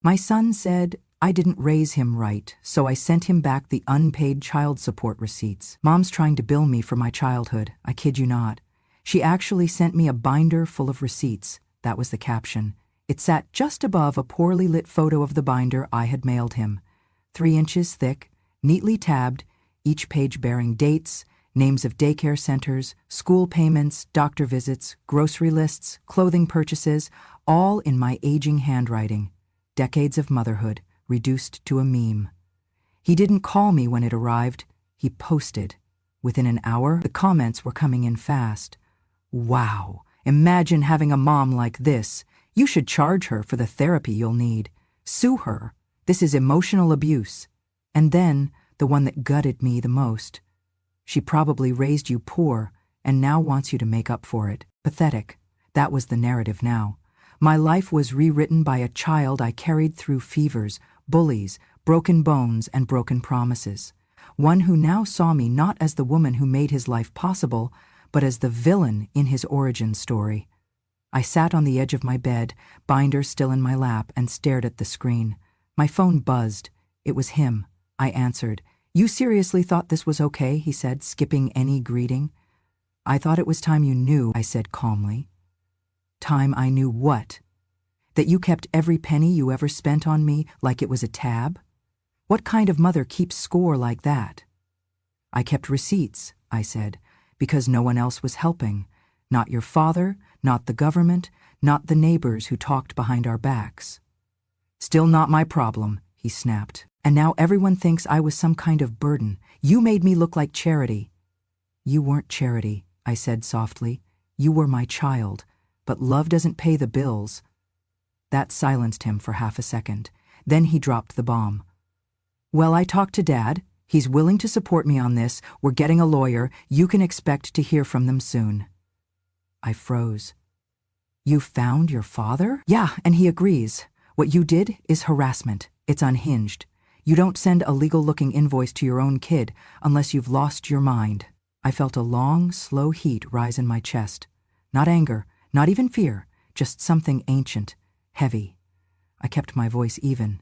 My son said I didn't raise him right, so I sent him back the unpaid child support receipts. Mom's trying to bill me for my childhood, I kid you not. She actually sent me a binder full of receipts. That was the caption. It sat just above a poorly lit photo of the binder I had mailed him. 3 inches thick, neatly tabbed, each page bearing dates, names of daycare centers, school payments, doctor visits, grocery lists, clothing purchases, all in my aging handwriting. Decades of motherhood, reduced to a meme. He didn't call me when it arrived. He posted. Within an hour, the comments were coming in fast. Wow, imagine having a mom like this. You should charge her for the therapy you'll need. Sue her. This is emotional abuse. And then, the one that gutted me the most. She probably raised you poor and now wants you to make up for it. Pathetic. That was the narrative now. My life was rewritten by a child I carried through fevers, bullies, broken bones, and broken promises. One who now saw me not as the woman who made his life possible, but as the villain in his origin story. I sat on the edge of my bed, binder still in my lap, and stared at the screen. My phone buzzed. It was him. I answered. "You seriously thought this was okay?" he said, skipping any greeting. "I thought it was time you knew," I said calmly. "Time I knew what? That you kept every penny you ever spent on me like it was a tab? What kind of mother keeps score like that?" "I kept receipts," I said, "because no one else was helping. Not your father, not the government, not the neighbors who talked behind our backs." "Still not my problem," he snapped. "And now everyone thinks I was some kind of burden. You made me look like charity." "You weren't charity," I said softly. "You were my child. But love doesn't pay the bills." That silenced him for half a second. Then he dropped the bomb. "Well, I talked to Dad. He's willing to support me on this. We're getting a lawyer. You can expect to hear from them soon." I froze. "You found your father?" "Yeah, and he agrees. What you did is harassment. It's unhinged. You don't send a legal-looking invoice to your own kid unless you've lost your mind." I felt a long, slow heat rise in my chest. Not anger, not even fear, just something ancient, heavy. I kept my voice even.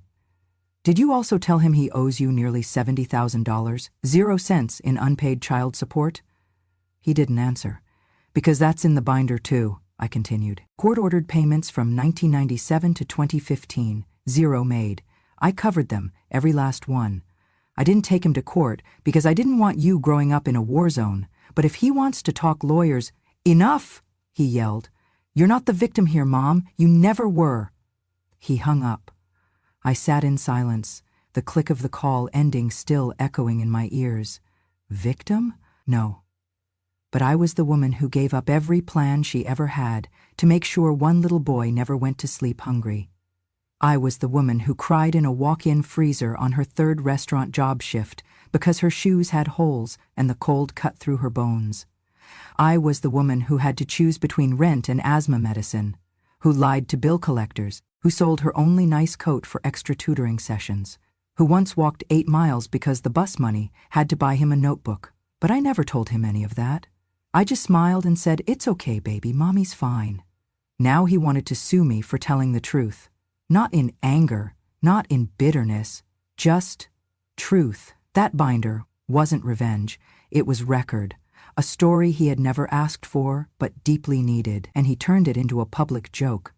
"Did you also tell him he owes you nearly $70,000, 0 cents in unpaid child support?" He didn't answer. "Because that's in the binder too," I continued. "Court-ordered payments from 1997 to 2015, 0 made. I covered them, every last one. I didn't take him to court because I didn't want you growing up in a war zone. But if he wants to talk lawyers—" "Enough!" he yelled. "You're not the victim here, Mom. You never were." He hung up. I sat in silence, the click of the call ending still echoing in my ears. Victim? No. But I was the woman who gave up every plan she ever had to make sure one little boy never went to sleep hungry. I was the woman who cried in a walk-in freezer on her 3rd restaurant job shift because her shoes had holes and the cold cut through her bones. I was the woman who had to choose between rent and asthma medicine, who lied to bill collectors, who sold her only nice coat for extra tutoring sessions, who once walked 8 miles because the bus money had to buy him a notebook. But I never told him any of that. I just smiled and said, "It's okay, baby, Mommy's fine." Now he wanted to sue me for telling the truth. Not in anger, not in bitterness, just truth. That binder wasn't revenge, it was record. A story he had never asked for, but deeply needed, and he turned it into a public joke.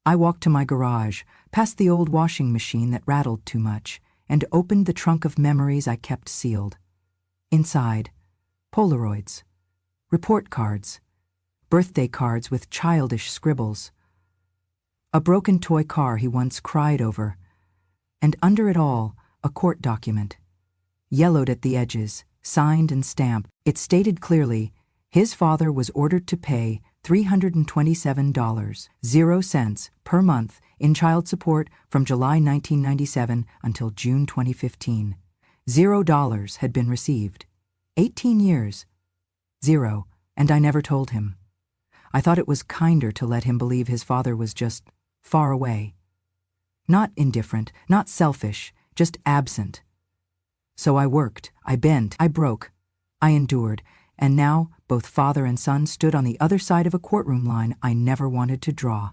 I walked to my garage, past the old washing machine that rattled too much, and opened the trunk of memories I kept sealed. Inside, Polaroids, report cards, birthday cards with childish scribbles, a broken toy car he once cried over, and under it all, a court document. Yellowed at the edges, signed and stamped, it stated clearly, his father was ordered to pay $327, 0 cents per month in child support from July 1997 until June 2015. $0 had been received. 18 years. 0, and I never told him. I thought it was kinder to let him believe his father was just far away. Not indifferent, not selfish, just absent. So I worked, I bent, I broke, I endured, and now both father and son stood on the other side of a courtroom line I never wanted to draw.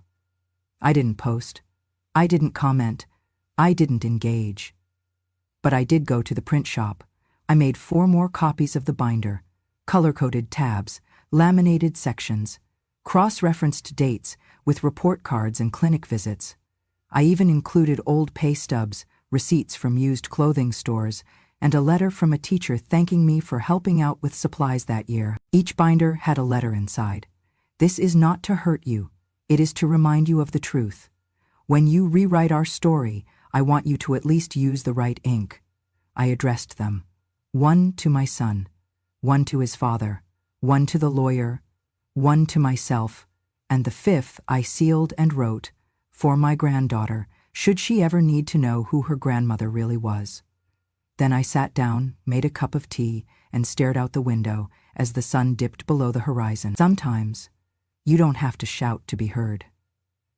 I didn't post. I didn't comment. I didn't engage. But I did go to the print shop. I made 4 more copies of the binder, color-coded tabs, laminated sections, cross-referenced dates with report cards and clinic visits. I even included old pay stubs, receipts from used clothing stores, and a letter from a teacher thanking me for helping out with supplies that year. Each binder had a letter inside. This is not to hurt you. It is to remind you of the truth. When you rewrite our story, I want you to at least use the right ink. I addressed them. 1 to my son, 1 to his father, 1 to the lawyer, 1 to myself, and the 5th I sealed and wrote, for my granddaughter, should she ever need to know who her grandmother really was. Then I sat down, made a cup of tea, and stared out the window as the sun dipped below the horizon. Sometimes, you don't have to shout to be heard.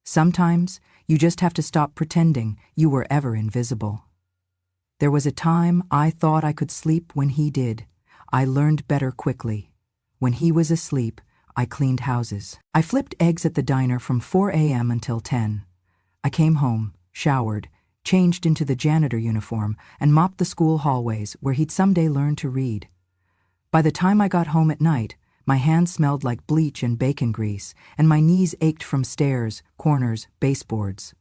Sometimes, you just have to stop pretending you were ever invisible. There was a time I thought I could sleep when he did. I learned better quickly. When he was asleep, I cleaned houses. I flipped eggs at the diner from 4 a.m. until 10. I came home, showered, changed into the janitor uniform, and mopped the school hallways where he'd someday learn to read. By the time I got home at night, my hands smelled like bleach and bacon grease, and my knees ached from stairs, corners, baseboards.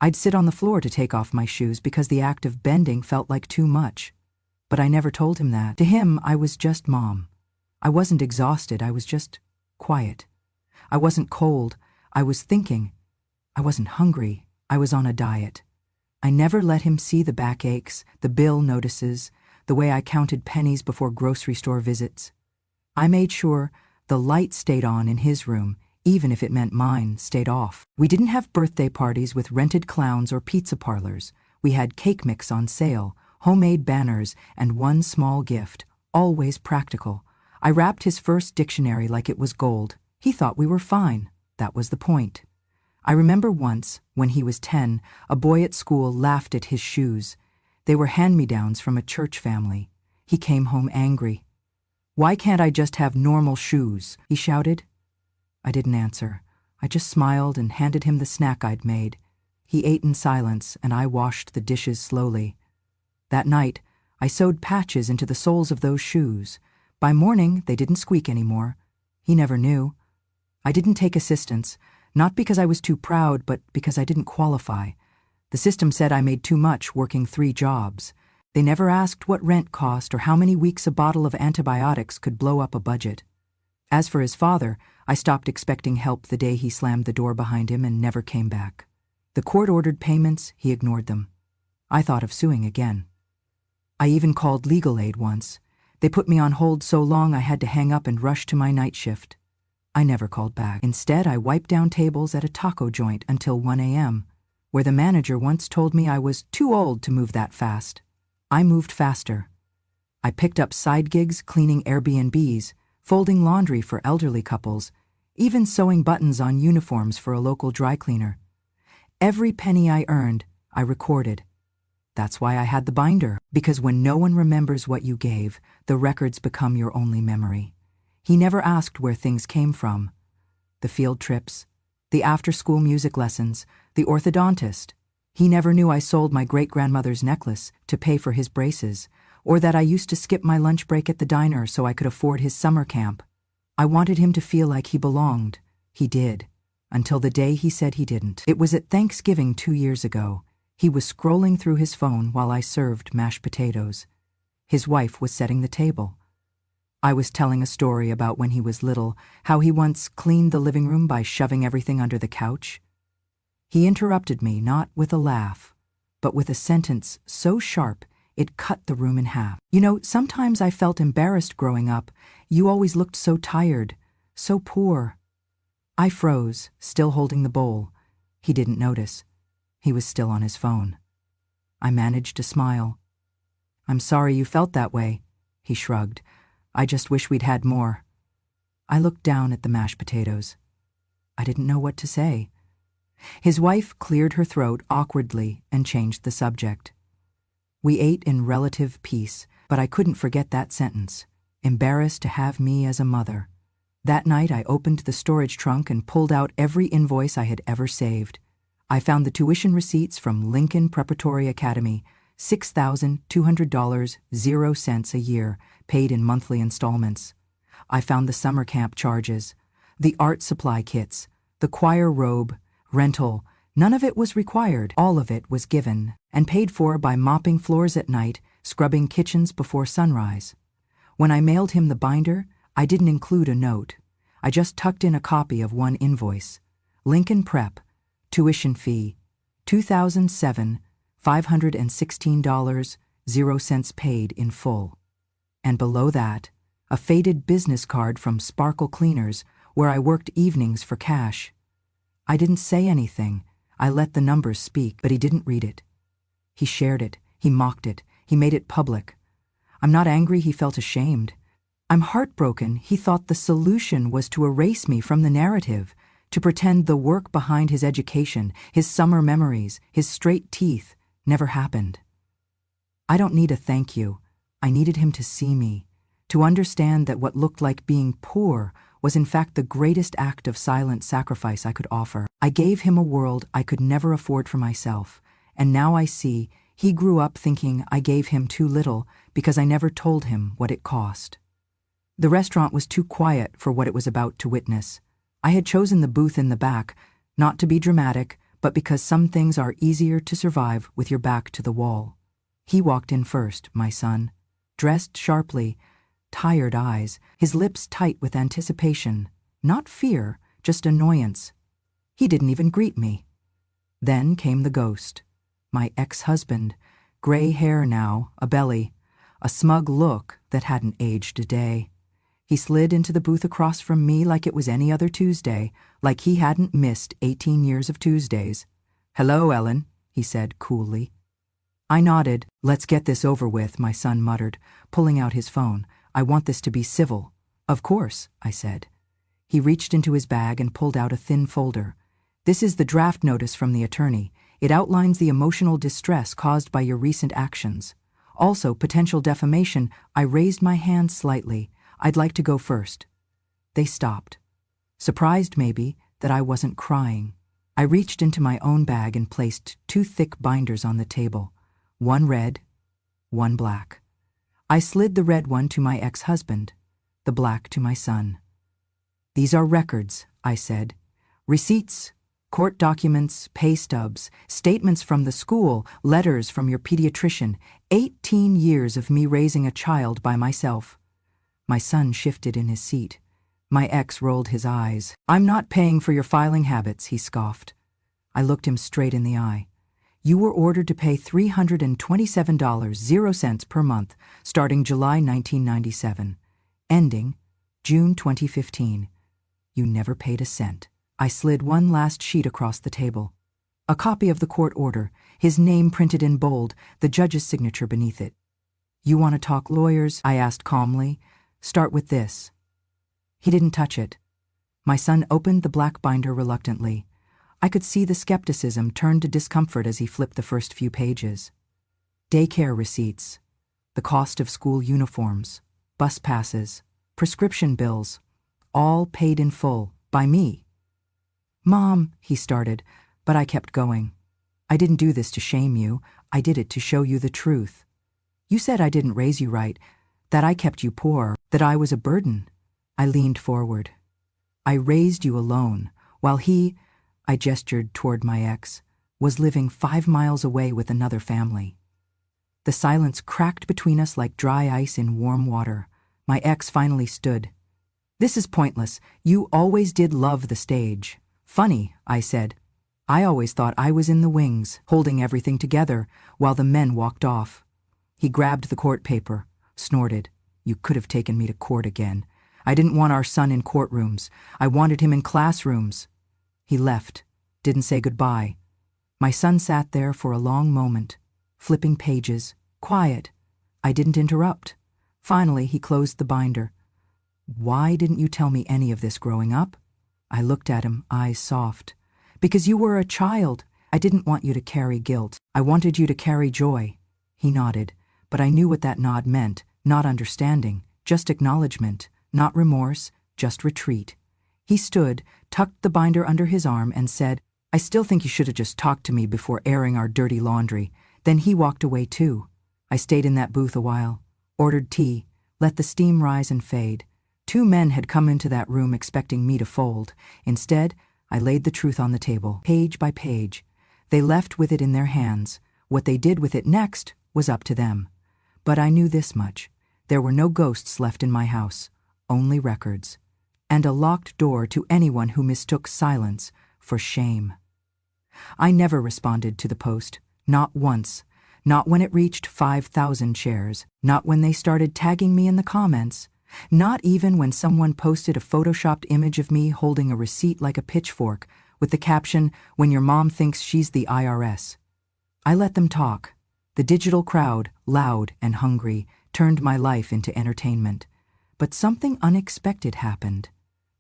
I'd sit on the floor to take off my shoes because the act of bending felt like too much. But I never told him that. To him, I was just Mom. I wasn't exhausted, I was just quiet. I wasn't cold, I was thinking. I wasn't hungry, I was on a diet. I never let him see the backaches, the bill notices, the way I counted pennies before grocery store visits. I made sure the light stayed on in his room, even if it meant mine stayed off. We didn't have birthday parties with rented clowns or pizza parlors. We had cake mix on sale, homemade banners, and one small gift, always practical. I wrapped his first dictionary like it was gold. He thought we were fine. That was the point. I remember once, when he was 10, a boy at school laughed at his shoes. They were hand-me-downs from a church family. He came home angry. "Why can't I just have normal shoes?" he shouted. I didn't answer. I just smiled and handed him the snack I'd made. He ate in silence, and I washed the dishes slowly. That night, I sewed patches into the soles of those shoes. By morning, they didn't squeak anymore. He never knew. I didn't take assistance, not because I was too proud, but because I didn't qualify. The system said I made too much working 3 jobs. They never asked what rent cost or how many weeks a bottle of antibiotics could blow up a budget. As for his father, I stopped expecting help the day he slammed the door behind him and never came back. The court-ordered payments, he ignored them. I thought of suing again. I even called legal aid once. They put me on hold so long I had to hang up and rush to my night shift. I never called back. Instead, I wiped down tables at a taco joint until 1 a.m., where the manager once told me I was too old to move that fast. I moved faster. I picked up side gigs cleaning Airbnbs, folding laundry for elderly couples, even sewing buttons on uniforms for a local dry cleaner. Every penny I earned, I recorded. That's why I had the binder, because when no one remembers what you gave, the records become your only memory. He never asked where things came from. The field trips, the after-school music lessons, the orthodontist. He never knew I sold my great-grandmother's necklace to pay for his braces, or that I used to skip my lunch break at the diner so I could afford his summer camp. I wanted him to feel like he belonged. He did, until the day he said he didn't. It was at Thanksgiving 2 years ago. He was scrolling through his phone while I served mashed potatoes. His wife was setting the table. I was telling a story about when he was little, how he once cleaned the living room by shoving everything under the couch. He interrupted me not with a laugh, but with a sentence so sharp it cut the room in half. "You know, sometimes I felt embarrassed growing up. You always looked so tired, so poor." I froze, still holding the bowl. He didn't notice. He was still on his phone. I managed to smile. "I'm sorry you felt that way," he shrugged. "I just wish we'd had more." I looked down at the mashed potatoes. I didn't know what to say. His wife cleared her throat awkwardly and changed the subject. We ate in relative peace, but I couldn't forget that sentence. Embarrassed to have me as a mother. That night I opened the storage trunk and pulled out every invoice I had ever saved. I found the tuition receipts from Lincoln Preparatory Academy, $6,200, 0 cents a year, paid in monthly installments. I found the summer camp charges, the art supply kits, the choir robe, rental. None of it was required. All of it was given and paid for by mopping floors at night, scrubbing kitchens before sunrise. When I mailed him the binder, I didn't include a note. I just tucked in a copy of one invoice. Lincoln Prep, tuition fee, $2,007, $516, 0 cents paid in full. And below that, a faded business card from Sparkle Cleaners, where I worked evenings for cash. I didn't say anything. I let the numbers speak, but he didn't read it. He shared it. He mocked it. He made it public. I'm not angry he felt ashamed. I'm heartbroken he thought the solution was to erase me from the narrative, to pretend the work behind his education, his summer memories, his straight teeth, never happened. I don't need a thank you. I needed him to see me, to understand that what looked like being poor was in fact the greatest act of silent sacrifice I could offer. I gave him a world I could never afford for myself, and now I see he grew up thinking I gave him too little because I never told him what it cost. The restaurant was too quiet for what it was about to witness. I had chosen the booth in the back, not to be dramatic, but because some things are easier to survive with your back to the wall. He walked in first, my son, dressed sharply, tired eyes, his lips tight with anticipation, not fear, just annoyance. He didn't even greet me. Then came the ghost, my ex-husband, gray hair now, a belly, a smug look that hadn't aged a day. He slid into the booth across from me like it was any other Tuesday, like he hadn't missed 18 years of Tuesdays. "Hello, Ellen," he said coolly. I nodded. "Let's get this over with," my son muttered, pulling out his phone. "I want this to be civil." "Of course," I said. He reached into his bag and pulled out a thin folder. "This is the draft notice from the attorney. It outlines the emotional distress caused by your recent actions. Also, potential defamation." I raised my hand slightly. "I'd like to go first." They stopped. Surprised, maybe, that I wasn't crying. I reached into my own bag and placed 2 thick binders on the table. One red, one black. I slid the red one to my ex-husband, the black to my son. "These are records," I said. "Receipts, court documents, pay stubs, statements from the school, letters from your pediatrician, 18 years of me raising a child by myself." My son shifted in his seat. My ex rolled his eyes. "I'm not paying for your filing habits," he scoffed. I looked him straight in the eye. "You were ordered to pay $327, 0 cents per month, starting July 1997, ending June 2015. You never paid a cent." I slid one last sheet across the table. A copy of the court order, his name printed in bold, the judge's signature beneath it. "You want to talk lawyers?" I asked calmly. "Start with this." He didn't touch it. My son opened the black binder reluctantly. I could see the skepticism turn to discomfort as he flipped the first few pages. Daycare receipts, the cost of school uniforms, bus passes, prescription bills, all paid in full, by me. "Mom," he started, but I kept going. "I didn't do this to shame you. I did it to show you the truth. You said I didn't raise you right, that I kept you poor, that I was a burden." I leaned forward. "I raised you alone, while he," I gestured toward my ex, "was living 5 miles away with another family." The silence cracked between us like dry ice in warm water. My ex finally stood. "This is pointless. You always did love the stage." "Funny," I said. "I always thought I was in the wings, holding everything together, while the men walked off." He grabbed the court paper, snorted. "You could have taken me to court again. I didn't want our son in courtrooms. I wanted him in classrooms." He left, didn't say goodbye. My son sat there for a long moment, flipping pages, quiet. I didn't interrupt. Finally, he closed the binder. "Why didn't you tell me any of this growing up?" I looked at him, eyes soft. "Because you were a child. I didn't want you to carry guilt. I wanted you to carry joy." He nodded, but I knew what that nod meant, not understanding, just acknowledgement, not remorse, just retreat. He stood, tucked the binder under his arm, and said, I still think you should have just talked to me before airing our dirty laundry. Then he walked away too. I stayed in that booth a while, ordered tea, let the steam rise and fade. 2 men had come into that room expecting me to fold. Instead, I laid the truth on the table, page by page. They left with it in their hands. What they did with it next was up to them. But I knew this much. There were no ghosts left in my house, only records. And a locked door to anyone who mistook silence for shame. I never responded to the post, not once. Not when it reached 5,000 shares, not when they started tagging me in the comments, not even when someone posted a photoshopped image of me holding a receipt like a pitchfork with the caption, "When your mom thinks she's the IRS." I let them talk. The digital crowd, loud and hungry, turned my life into entertainment. But something unexpected happened.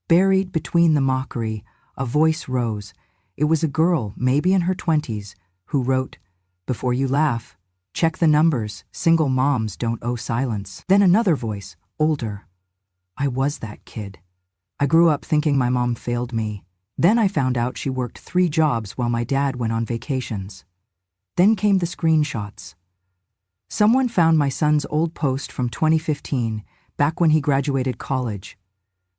Buried between the mockery, a voice rose. It was a girl, maybe in her 20s, who wrote, "Before you laugh, check the numbers. Single moms don't owe silence." Then another voice, older. I was that kid. I grew up thinking my mom failed me. Then I found out she worked 3 jobs while my dad went on vacations. Then came the screenshots. Someone found my son's old post from 2015, back when he graduated college.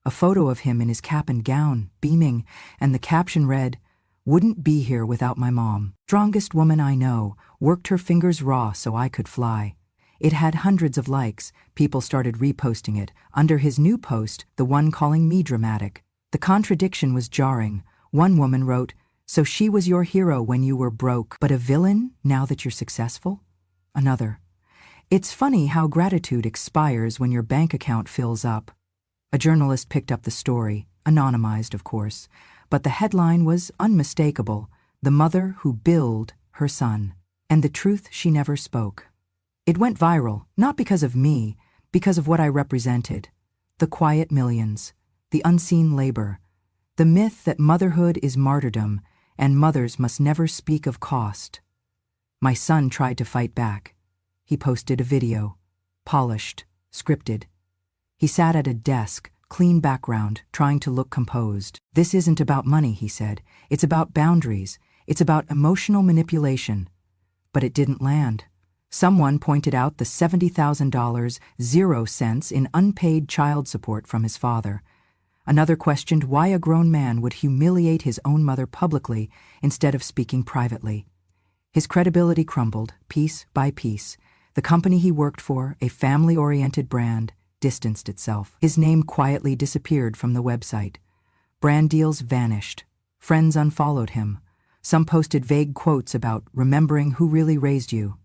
A photo of him in his cap and gown, beaming, and the caption read, "Wouldn't be here without my mom. Strongest woman I know, worked her fingers raw so I could fly." It had hundreds of likes. People started reposting it. Under his new post, the one calling me dramatic. The contradiction was jarring. One woman wrote, "So she was your hero when you were broke, but a villain now that you're successful?" Another, "It's funny how gratitude expires when your bank account fills up." A journalist picked up the story, anonymized of course, but the headline was unmistakable: "The mother who billed her son." And the truth she never spoke. It went viral, not because of me, because of what I represented. The quiet millions, the unseen labor, the myth that motherhood is martyrdom and mothers must never speak of cost. My son tried to fight back. He posted a video, polished, scripted. He sat at a desk, clean background, trying to look composed. "This isn't about money," he said. "It's about boundaries. It's about emotional manipulation." But it didn't land. Someone pointed out the $70,000, 0 cents in unpaid child support from his father. Another questioned why a grown man would humiliate his own mother publicly instead of speaking privately. His credibility crumbled, piece by piece. The company he worked for, a family-oriented brand, distanced itself. His name quietly disappeared from the website. Brand deals vanished. Friends unfollowed him. Some posted vague quotes about remembering who really raised you.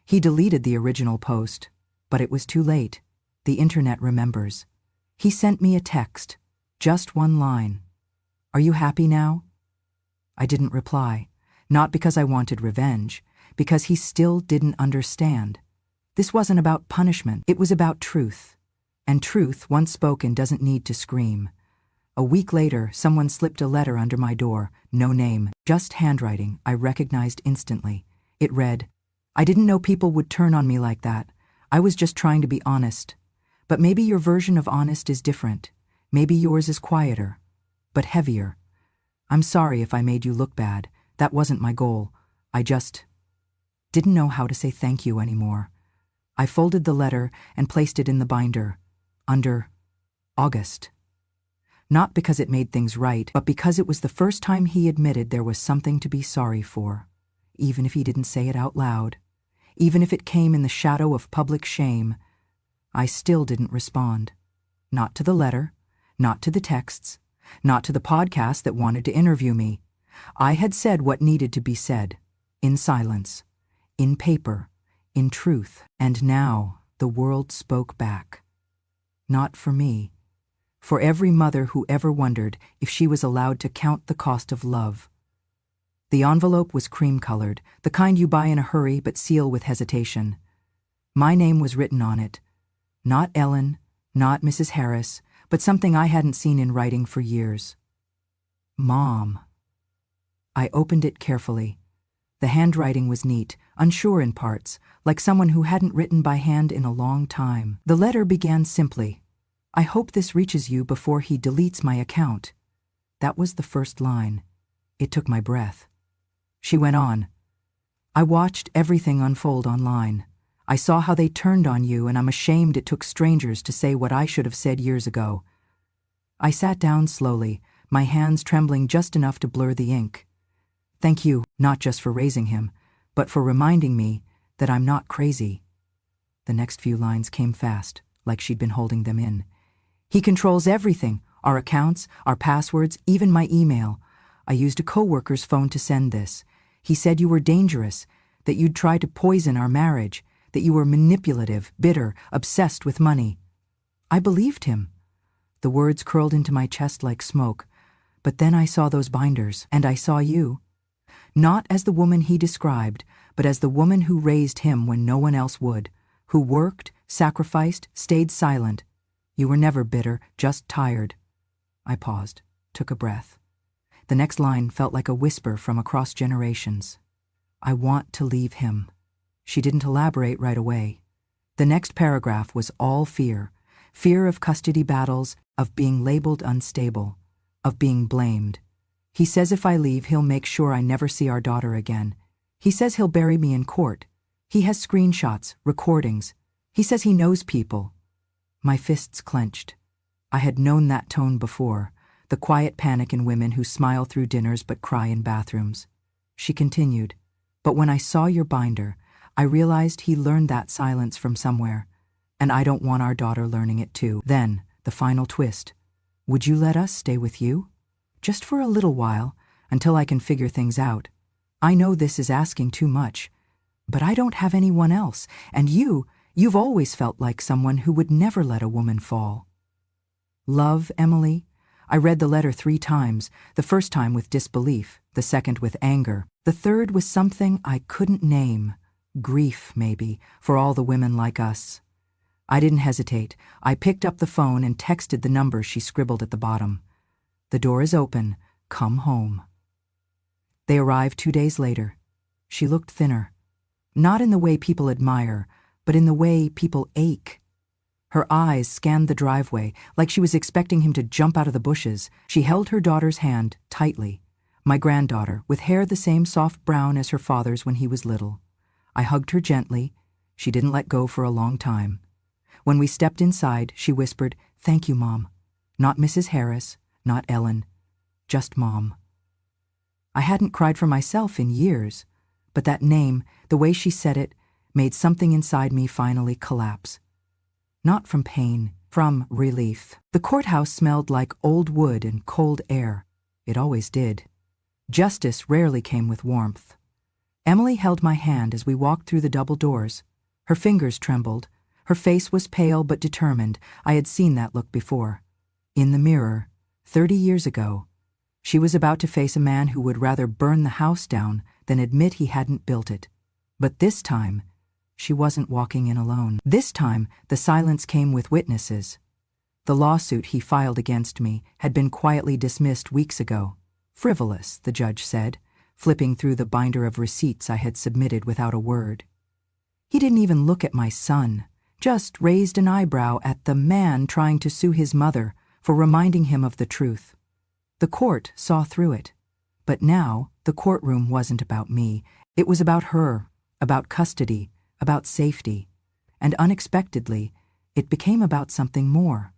He deleted the original post, but it was too late. The internet remembers. He sent me a text, just one line. "Are you happy now?" I didn't reply, not because I wanted revenge, because he still didn't understand. This wasn't about punishment, it was about truth. And truth, once spoken, doesn't need to scream. A week later, someone slipped a letter under my door, no name, just handwriting I recognized instantly. It read, "I didn't know people would turn on me like that. I was just trying to be honest. But maybe your version of honest is different. Maybe yours is quieter, but heavier. I'm sorry if I made you look bad. That wasn't my goal. I just didn't know how to say thank you anymore." I folded the letter and placed it in the binder, under August. Not because it made things right, but because it was the first time he admitted there was something to be sorry for, even if he didn't say it out loud, even if it came in the shadow of public shame. I still didn't respond. Not to the letter, not to the texts, not to the podcast that wanted to interview me. I had said what needed to be said, in silence, in paper, in truth, and now the world spoke back. Not for me. For every mother who ever wondered if she was allowed to count the cost of love. The envelope was cream-colored, the kind you buy in a hurry but seal with hesitation. My name was written on it. Not Ellen, not Mrs. Harris, but something I hadn't seen in writing for years. Mom. I opened it carefully. The handwriting was neat, unsure in parts, like someone who hadn't written by hand in a long time. The letter began simply, "I hope this reaches you before he deletes my account." That was the first line. It took my breath. She went on. I watched everything unfold online. I saw how they turned on you, and I'm ashamed it took strangers to say what I should have said years ago. I sat down slowly, my hands trembling just enough to blur the ink. Thank you, not just for raising him, but for reminding me that I'm not crazy. The next few lines came fast, like she'd been holding them in. He controls everything, our accounts, our passwords, even my email. I used a coworker's phone to send this. He said you were dangerous, that you'd try to poison our marriage, that you were manipulative, bitter, obsessed with money. I believed him. The words curled into my chest like smoke, but then I saw those binders, and I saw you. Not as the woman he described, but as the woman who raised him when no one else would, who worked, sacrificed, stayed silent. You were never bitter, just tired. I paused, took a breath. The next line felt like a whisper from across generations. I want to leave him. She didn't elaborate right away. The next paragraph was all fear. Fear of custody battles, of being labeled unstable, of being blamed. He says if I leave, he'll make sure I never see our daughter again. He says he'll bury me in court. He has screenshots, recordings. He says he knows people. My fists clenched. I had known that tone before, the quiet panic in women who smile through dinners but cry in bathrooms. She continued, but when I saw your binder, I realized he learned that silence from somewhere, and I don't want our daughter learning it too. Then, the final twist. Would you let us stay with you? Just for a little while, until I can figure things out. I know this is asking too much, but I don't have anyone else, and you've always felt like someone who would never let a woman fall. Love, Emily? I read the letter 3 times, the first time with disbelief, the second with anger, the third with something I couldn't name. Grief, maybe, for all the women like us. I didn't hesitate. I picked up the phone and texted the number she scribbled at the bottom. The door is open. Come home. They arrived 2 days later. She looked thinner. Not in the way people admire, but in the way people ache. Her eyes scanned the driveway, like she was expecting him to jump out of the bushes. She held her daughter's hand tightly. My granddaughter, with hair the same soft brown as her father's when he was little. I hugged her gently. She didn't let go for a long time. When we stepped inside, she whispered, "Thank you, Mom." Not Mrs. Harris, not Ellen, just Mom. I hadn't cried for myself in years, but that name, the way she said it, made something inside me finally collapse. Not from pain, from relief. The courthouse smelled like old wood and cold air. It always did. Justice rarely came with warmth. Emily held my hand as we walked through the double doors. Her fingers trembled. Her face was pale but determined. I had seen that look before. In the mirror, 30 years ago, she was about to face a man who would rather burn the house down than admit he hadn't built it. But this time, she wasn't walking in alone. This time, the silence came with witnesses. The lawsuit he filed against me had been quietly dismissed weeks ago. Frivolous, the judge said, flipping through the binder of receipts I had submitted without a word. He didn't even look at my son, just raised an eyebrow at the man trying to sue his mother for reminding him of the truth. The court saw through it. But now, the courtroom wasn't about me. It was about her, about custody, about safety. And unexpectedly, it became about something more.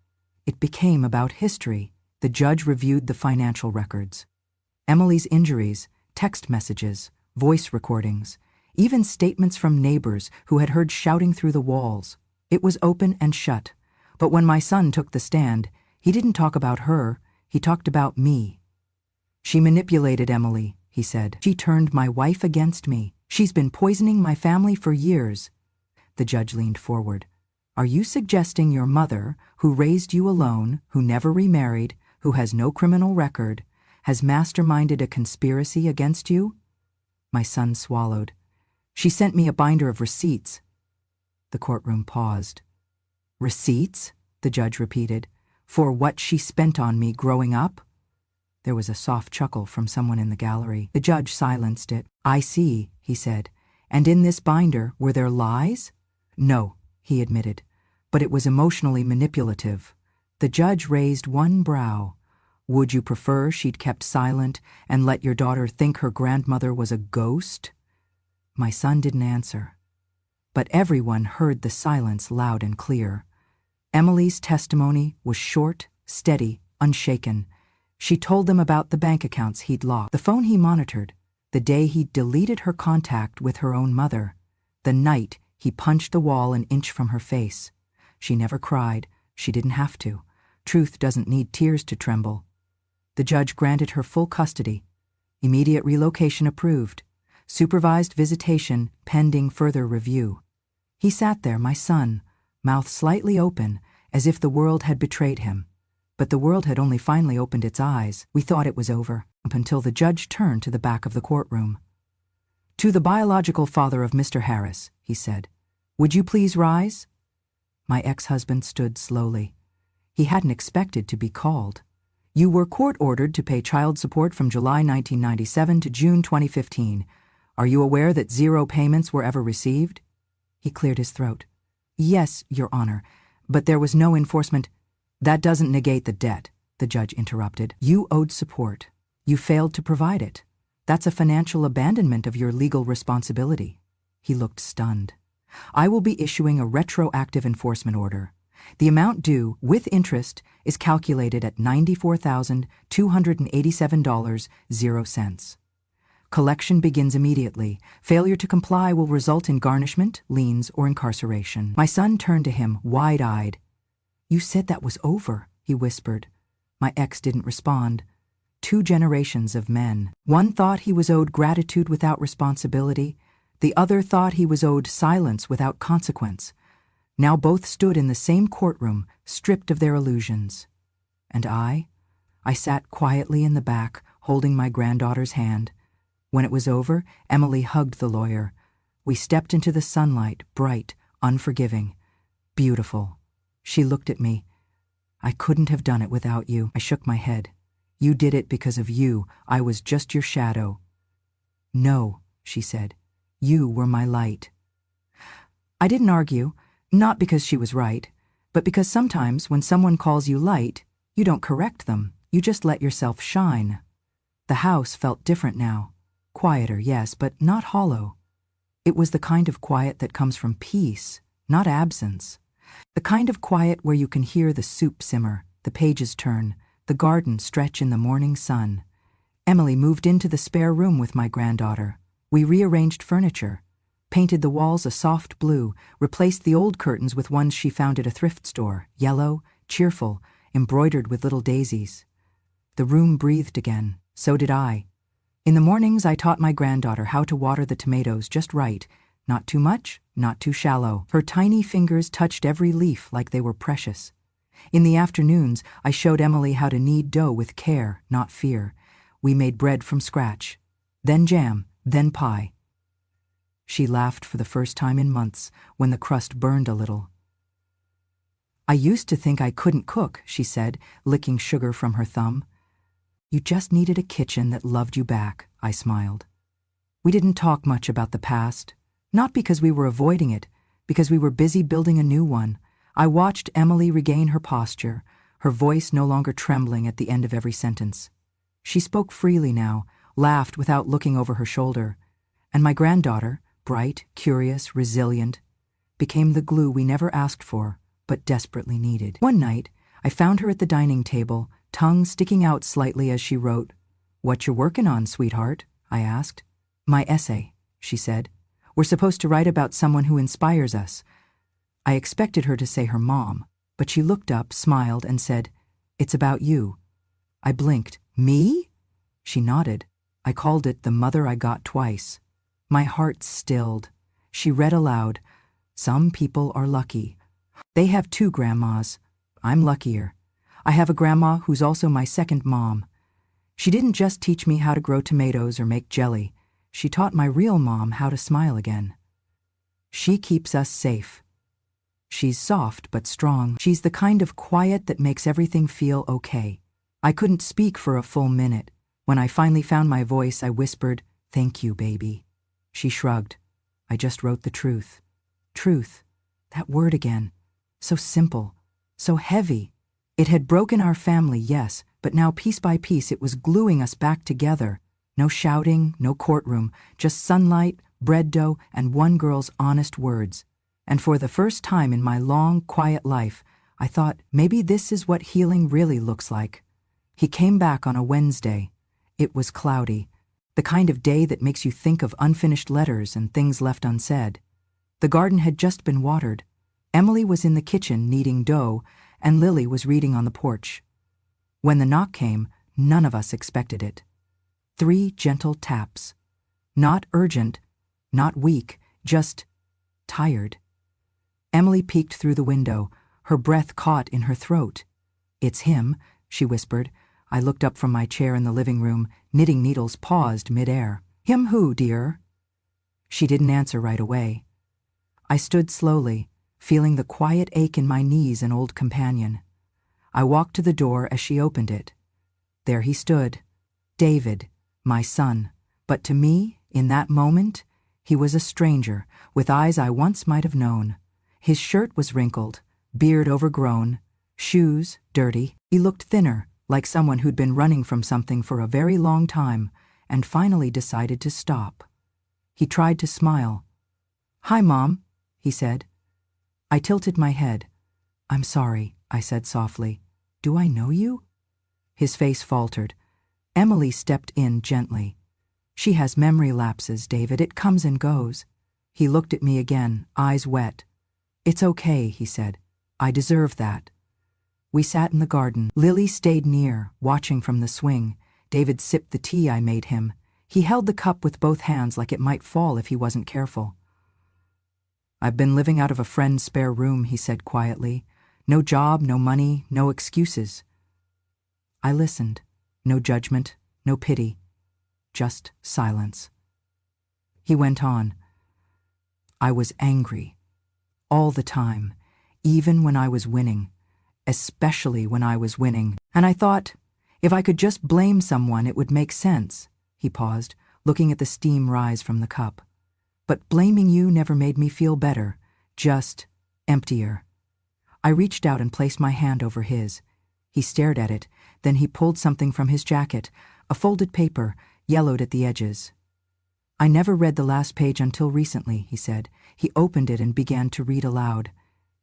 It became about history. The judge reviewed the financial records. Emily's injuries, text messages, voice recordings, even statements from neighbors who had heard shouting through the walls. It was open and shut. But when my son took the stand, he didn't talk about her, he talked about me. She manipulated Emily, he said. She turned my wife against me. She's been poisoning my family for years. The judge leaned forward. Are you suggesting your mother, who raised you alone, who never remarried, who has no criminal record, has masterminded a conspiracy against you? My son swallowed. She sent me a binder of receipts. The courtroom paused. Receipts? The judge repeated. For what she spent on me growing up? There was a soft chuckle from someone in the gallery. The judge silenced it. I see, he said. And in this binder, were there lies? No, he admitted. But it was emotionally manipulative. The judge raised one brow. Would you prefer she'd kept silent and let your daughter think her grandmother was a ghost? My son didn't answer. But everyone heard the silence loud and clear. Emily's testimony was short, steady, unshaken. She told them about the bank accounts he'd locked, the phone he monitored, the day he deleted her contact with her own mother, the night he punched the wall an inch from her face. She never cried. She didn't have to. Truth doesn't need tears to tremble. The judge granted her full custody. Immediate relocation approved. Supervised visitation pending further review. He sat there, my son, mouth slightly open, as if the world had betrayed him. But the world had only finally opened its eyes. We thought it was over, up until the judge turned to the back of the courtroom. "To the biological father of Mr. Harris," he said, "would you please rise?" My ex-husband stood slowly. He hadn't expected to be called. "You were court-ordered to pay child support from July 1997 to June 2015. Are you aware that 0 payments were ever received?" He cleared his throat. "Yes, Your Honor, but there was no enforcement." "That doesn't negate the debt," the judge interrupted. "You owed support. You failed to provide it. That's a financial abandonment of your legal responsibility." He looked stunned. "I will be issuing a retroactive enforcement order. The amount due, with interest, is calculated at $94,287.00. Collection begins immediately. Failure to comply will result in garnishment, liens, or incarceration." My son turned to him, wide-eyed. "You said that was over," he whispered. My ex didn't respond. 2 generations of men. One thought he was owed gratitude without responsibility. The other thought he was owed silence without consequence. Now both stood in the same courtroom, stripped of their illusions. And I sat quietly in the back, holding my granddaughter's hand. When it was over, Emily hugged the lawyer. We stepped into the sunlight, bright, unforgiving, beautiful. She looked at me. "I couldn't have done it without you." I shook my head. "You did it because of you. I was just your shadow." "No," she said. "You were my light." I didn't argue, not because she was right, but because sometimes when someone calls you light, you don't correct them. You just let yourself shine. The house felt different now. Quieter, yes, but not hollow. It was the kind of quiet that comes from peace, not absence. The kind of quiet where you can hear the soup simmer, the pages turn, the garden stretch in the morning sun. Emily moved into the spare room with my granddaughter. We rearranged furniture, painted the walls a soft blue, replaced the old curtains with ones she found at a thrift store, yellow, cheerful, embroidered with little daisies. The room breathed again. So did I. In the mornings, I taught my granddaughter how to water the tomatoes just right, not too much, not too shallow. Her tiny fingers touched every leaf like they were precious. In the afternoons, I showed Emily how to knead dough with care, not fear. We made bread from scratch, then jam, then pie. She laughed for the first time in months when the crust burned a little. "I used to think I couldn't cook," she said, licking sugar from her thumb. "You just needed a kitchen that loved you back," I smiled. We didn't talk much about the past, not because we were avoiding it, because we were busy building a new one. I watched Emily regain her posture, her voice no longer trembling at the end of every sentence. She spoke freely now, laughed without looking over her shoulder. And my granddaughter, bright, curious, resilient, became the glue we never asked for, but desperately needed. One night, I found her at the dining table, tongue sticking out slightly as she wrote. "What you working on, sweetheart?" I asked. "My essay," she said. "We're supposed to write about someone who inspires us." I expected her to say her mom, but she looked up, smiled, and said, "It's about you." I blinked. "Me?" She nodded. I called it The Mother I Got Twice. My heart stilled. She read aloud, "Some people are lucky. They have 2 grandmas. I'm luckier. I have a grandma who's also my second mom. She didn't just teach me how to grow tomatoes or make jelly. She taught my real mom how to smile again. She keeps us safe. She's soft but strong. She's the kind of quiet that makes everything feel okay." I couldn't speak for a full minute. When I finally found my voice, I whispered, "Thank you, baby." She shrugged. "I just wrote the truth." Truth. That word again. So simple. So heavy. It had broken our family, yes, but but now piece by piece it was gluing us back together. No shouting, no courtroom, just sunlight, bread dough, and one girl's honest words. And for the first time in my long, quiet life, I thought, maybe this is what healing really looks like. He came back on a Wednesday. It was cloudy, the kind of day that makes you think of unfinished letters and things left unsaid. The garden had just been watered. Emily was in the kitchen kneading dough, and Lily was reading on the porch. When the knock came, none of us expected it. 3 gentle taps. Not urgent, not weak, just tired. Emily peeked through the window, her breath caught in her throat. "It's him," she whispered. I looked up from my chair in the living room, knitting needles paused mid-air. "Him who, dear?" She didn't answer right away. I stood slowly, feeling the quiet ache in my knees, an old companion. I walked to the door as she opened it. There he stood, David, my son. But to me, in that moment, he was a stranger, with eyes I once might have known. His shirt was wrinkled, beard overgrown, shoes dirty. He looked thinner, like someone who'd been running from something for a very long time, and finally decided to stop. He tried to smile. "Hi, Mom," he said. I tilted my head. "I'm sorry," I said softly. "Do I know you?" His face faltered. Emily stepped in gently. "She has memory lapses, David. It comes and goes." He looked at me again, eyes wet. "It's okay," he said. "I deserve that." We sat in the garden. Lily stayed near, watching from the swing. David sipped the tea I made him. He held the cup with both hands like it might fall if he wasn't careful. "I've been living out of a friend's spare room," he said quietly. "No job, no money, no excuses." I listened. No judgment, no pity, just silence. He went on. "I was angry. All the time, even when I was winning. Especially when I was winning. And I thought, if I could just blame someone, it would make sense." He paused, looking at the steam rise from the cup. "But blaming you never made me feel better, just emptier." I reached out and placed my hand over his. He stared at it, then he pulled something from his jacket, a folded paper, yellowed at the edges. "I never read the last page until recently," he said. He opened it and began to read aloud.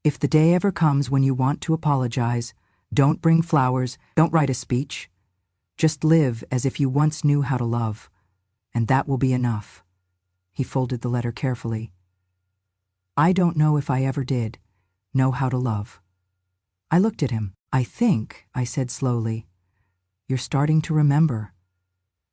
"If the day ever comes when you want to apologize, don't bring flowers, don't write a speech. Just live as if you once knew how to love, and that will be enough." He folded the letter carefully. "I don't know if I ever did know how to love." I looked at him. "I think," I said slowly, "you're starting to remember."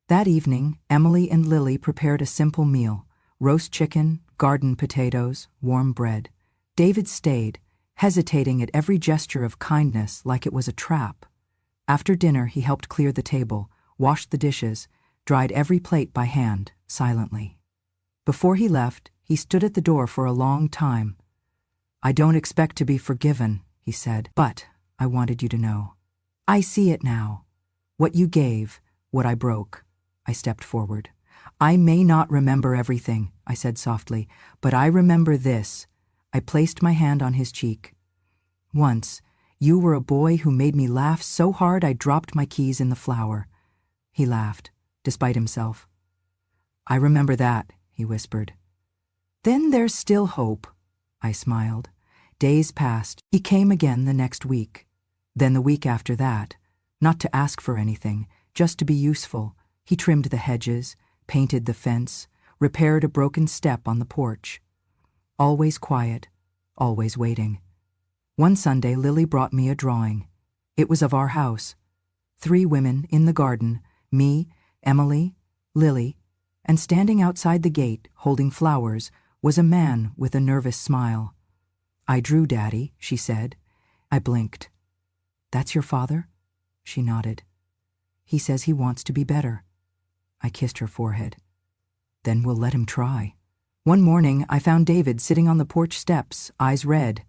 That evening, Emily and Lily prepared a simple meal: roast chicken, garden potatoes, warm bread. David stayed, hesitating at every gesture of kindness like it was a trap. After dinner, he helped clear the table, washed the dishes, dried every plate by hand, silently. Before he left, he stood at the door for a long time. "I don't expect to be forgiven," he said, "but I wanted you to know. I see it now. What you gave, what I broke." I stepped forward. "I may not remember everything," I said softly, "but I remember this." I placed my hand on his cheek. "Once, you were a boy who made me laugh so hard I dropped my keys in the flour." He laughed, despite himself. "I remember that," he whispered. "Then there's still hope," I smiled. Days passed. He came again the next week. Then the week after that, not to ask for anything, just to be useful. He trimmed the hedges, painted the fence, repaired a broken step on the porch. Always quiet, always waiting. One Sunday, Lily brought me a drawing. It was of our house. 3 women in the garden, me, Emily, Lily, and standing outside the gate, holding flowers, was a man with a nervous smile. "I drew, Daddy," she said. I blinked. "That's your father?" She nodded. "He says he wants to be better." I kissed her forehead. "Then we'll let him try." One morning, I found David sitting on the porch steps, eyes red.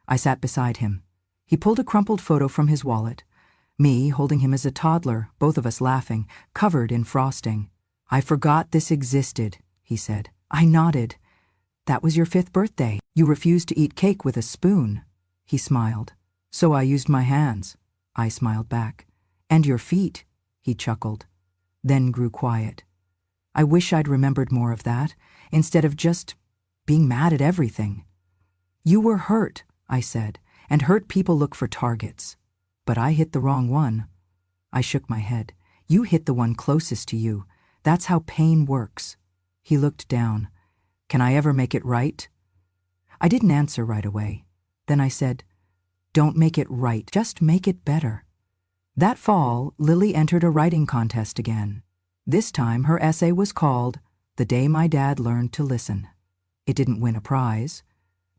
I sat beside him. He pulled a crumpled photo from his wallet. Me holding him as a toddler, both of us laughing, covered in frosting. "I forgot this existed," he said. I nodded. "That was your 5th birthday. You refused to eat cake with a spoon." He smiled. "So I used my hands." I smiled back. And your feet, he chuckled, then grew quiet. I wish I'd remembered more of that, instead of just being mad at everything. You were hurt, I said, and hurt people look for targets. But I hit the wrong one. I shook my head. You hit the one closest to you. That's how pain works. He looked down. Can I ever make it right? I didn't answer right away. Then I said, don't make it right, just make it better. That fall, Lily entered a writing contest again. This time her essay was called The Day My Dad Learned to Listen. It didn't win a prize,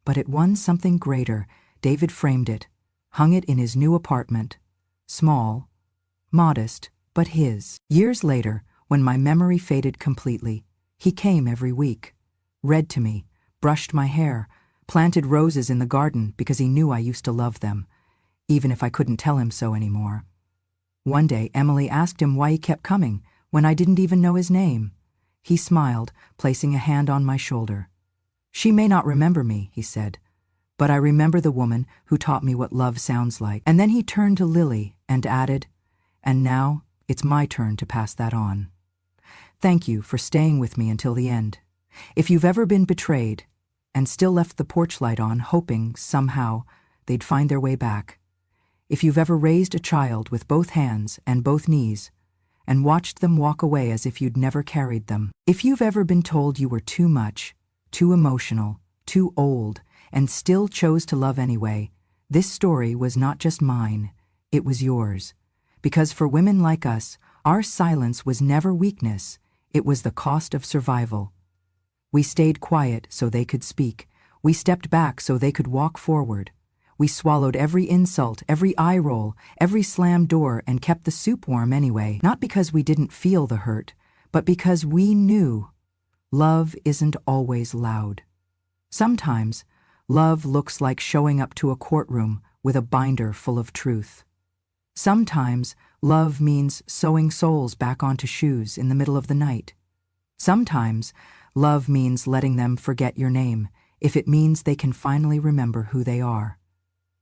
but it won something greater. David framed it, hung it in his new apartment. Small, modest, but his. Years later, when my memory faded completely, he came every week, read to me, brushed my hair, planted roses in the garden because he knew I used to love them, even if I couldn't tell him so anymore. One day, Emily asked him why he kept coming when I didn't even know his name. He smiled, placing a hand on my shoulder. She may not remember me, he said, but I remember the woman who taught me what love sounds like. And then he turned to Lily and added, and now it's my turn to pass that on. Thank you for staying with me until the end. If you've ever been betrayed and still left the porch light on, hoping somehow they'd find their way back. If you've ever raised a child with both hands and both knees and watched them walk away as if you'd never carried them. If you've ever been told you were too much, too emotional, too old, and still chose to love anyway, this story was not just mine, it was yours. Because for women like us, our silence was never weakness, it was the cost of survival. We stayed quiet so they could speak. We stepped back so they could walk forward. We swallowed every insult, every eye roll, every slammed door, and kept the soup warm anyway, not because we didn't feel the hurt, but because we knew love isn't always loud. Sometimes, love looks like showing up to a courtroom with a binder full of truth. Sometimes, love means sewing souls back onto shoes in the middle of the night. Sometimes, love means letting them forget your name if it means they can finally remember who they are.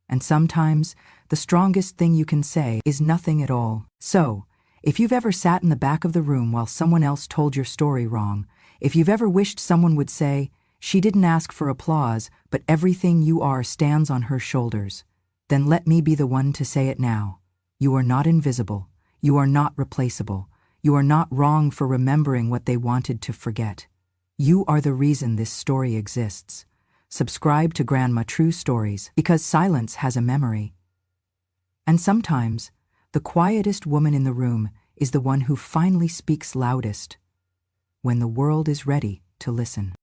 And sometimes, the strongest thing you can say is nothing at all. So, if you've ever sat in the back of the room while someone else told your story wrong, if you've ever wished someone would say, she didn't ask for applause, but everything you are stands on her shoulders, then let me be the one to say it now. You are not invisible. You are not replaceable. You are not wrong for remembering what they wanted to forget. You are the reason this story exists. Subscribe to Grandma True Stories because silence has a memory. And sometimes, the quietest woman in the room is the one who finally speaks loudest when the world is ready to listen.